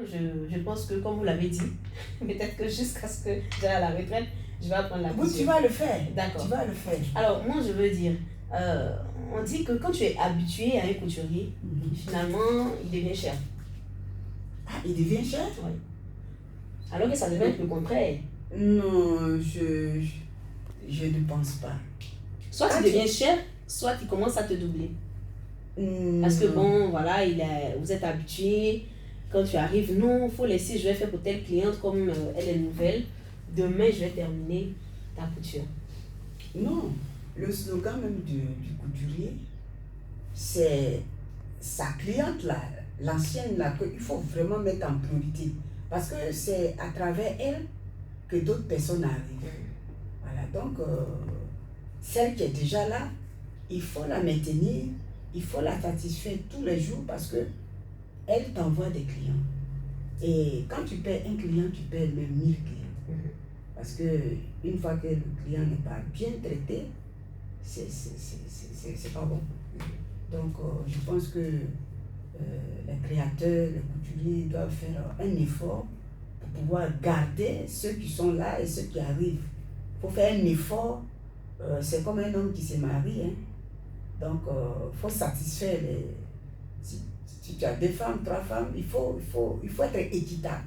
Je pense que, comme vous l'avez dit, peut-être que jusqu'à ce que j'aille à la retraite, je vais apprendre la couture. Oui, tu vas le faire. D'accord. Tu vas le faire. Alors, moi, je veux dire, on dit que quand tu es habitué à un couturier, finalement, il devient cher. Ah, il devient cher? Oui. Alors que ça devrait être le contraire. Non, je ne pense pas. Soit il devient cher, soit il commence à te doubler. Parce que bon, voilà, vous êtes habitué. Quand tu arrives, non, il faut laisser, je vais faire pour telle cliente, comme elle est nouvelle. Demain, je vais terminer ta couture. Non, le slogan même du couturier, c'est sa cliente, là, l'ancienne, là, qu'il faut vraiment mettre en priorité. Parce que c'est à travers elle que d'autres personnes arrivent. Voilà, donc, celle qui est déjà là, il faut la maintenir, il faut la satisfaire tous les jours parce que elle t'envoie des clients. Et quand tu perds un client, tu perds même 1000 clients. Parce que une fois que le client n'est pas bien traité, c'est pas bon. Donc, je pense que les créateurs, les couturiers doivent faire un effort pour pouvoir garder ceux qui sont là et ceux qui arrivent. Il faut faire un effort. C'est comme un homme qui se marie. Hein. Donc, il faut satisfaire les... Si tu as 2 femmes, 3 femmes, il faut être équitable.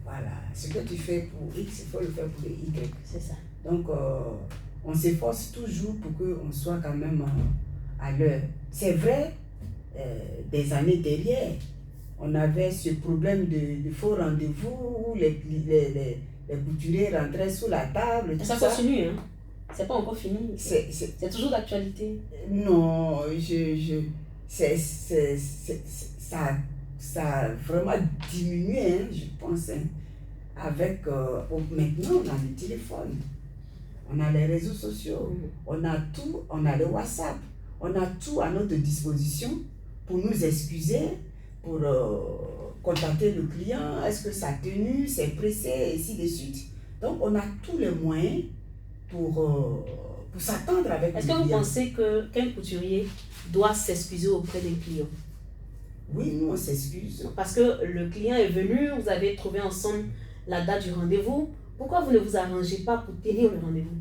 Voilà. Ce que tu fais pour X, il faut le faire pour les Y. C'est ça. Donc, on s'efforce toujours pour qu'on soit quand même à l'heure. C'est vrai, des années derrière, on avait ce problème de faux rendez-vous où les couturiers rentraient sous la table. Ça continue, hein? C'est pas encore fini. C'est toujours d'actualité. Non, ça a vraiment diminué, hein, je pense. Hein, avec, maintenant, on a le téléphone, on a les réseaux sociaux, on a tout, on a le WhatsApp, on a tout à notre disposition pour nous excuser, pour contacter le client, est-ce que ça a tenu, c'est pressé, et ainsi de suite. Donc, on a tous les moyens pour s'attendre avec le client. Est-ce que vous pensez qu'un couturier doit s'excuser auprès des clients? Oui, nous, on s'excuse. Parce que le client est venu, vous avez trouvé ensemble la date du rendez-vous. Pourquoi vous ne vous arrangez pas pour tenir le rendez-vous?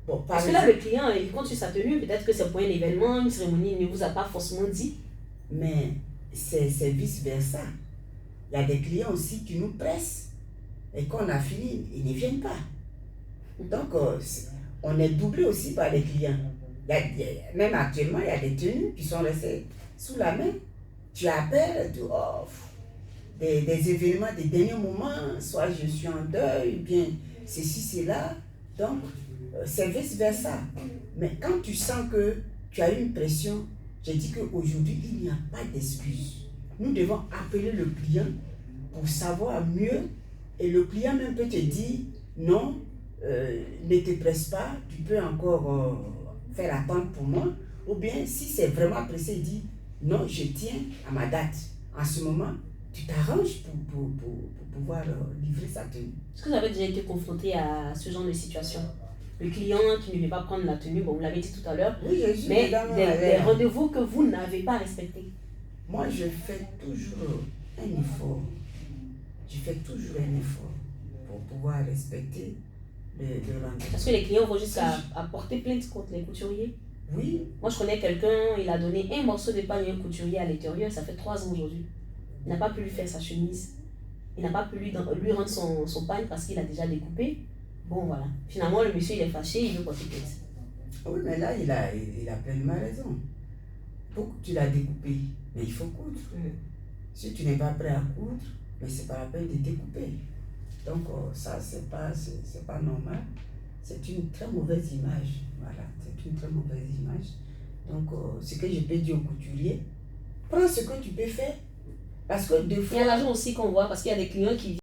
Bon, parce que là, le client, il compte sur sa tenue. Peut-être que c'est pour un événement, une cérémonie, il ne vous a pas forcément dit. Mais c'est vice-versa. Il y a des clients aussi qui nous pressent. Et quand on a fini, ils ne viennent pas. Donc, on est doublé aussi par les clients. Même actuellement, il y a des tenues qui sont restées sous la main. Tu appelles, tu offres des événements des derniers moments, soit je suis en deuil, bien ceci, cela. Donc, c'est vice-versa. Mais quand tu sens que tu as une pression, j'ai dit qu'aujourd'hui, il n'y a pas d'excuse. Nous devons appeler le client pour savoir mieux. Et le client même peut te dire, non, ne te presse pas, tu peux encore faire attendre pour moi. Ou bien, si c'est vraiment pressé, il dit, non, je tiens à ma date. En ce moment, tu t'arranges pour pouvoir livrer sa tenue. Est-ce que vous avez déjà été confronté à ce genre de situation? Le client qui ne veut pas prendre la tenue, bon, vous l'avez dit tout à l'heure, oui, mais des rendez-vous que vous n'avez pas respectés. Moi, je fais toujours un effort. Je fais toujours un effort pour pouvoir respecter le rendez-vous. Parce que les clients vont jusqu'à porter plainte contre les couturiers. Oui. Moi, je connais quelqu'un, il a donné un morceau de pagne à un couturier à l'intérieur, ça fait 3 ans aujourd'hui. Il n'a pas pu lui faire sa chemise. Il n'a pas pu lui rendre son pagne parce qu'il a déjà découpé. Bon, voilà. Finalement, le monsieur, il est fâché, il veut porter plainte. Oui, mais là, il a pleinement raison. Pourquoi tu l'as découpé? Mais il faut coudre. Si tu n'es pas prêt à coudre, mais c'est pas la peine de découper. Donc, ça, c'est pas normal. C'est une très mauvaise image. Voilà, c'est une très mauvaise image. Donc, ce que je peux dire au couturier, prends ce que tu peux faire. Parce que des fois... Il y a l'argent aussi qu'on voit, parce qu'il y a des clients qui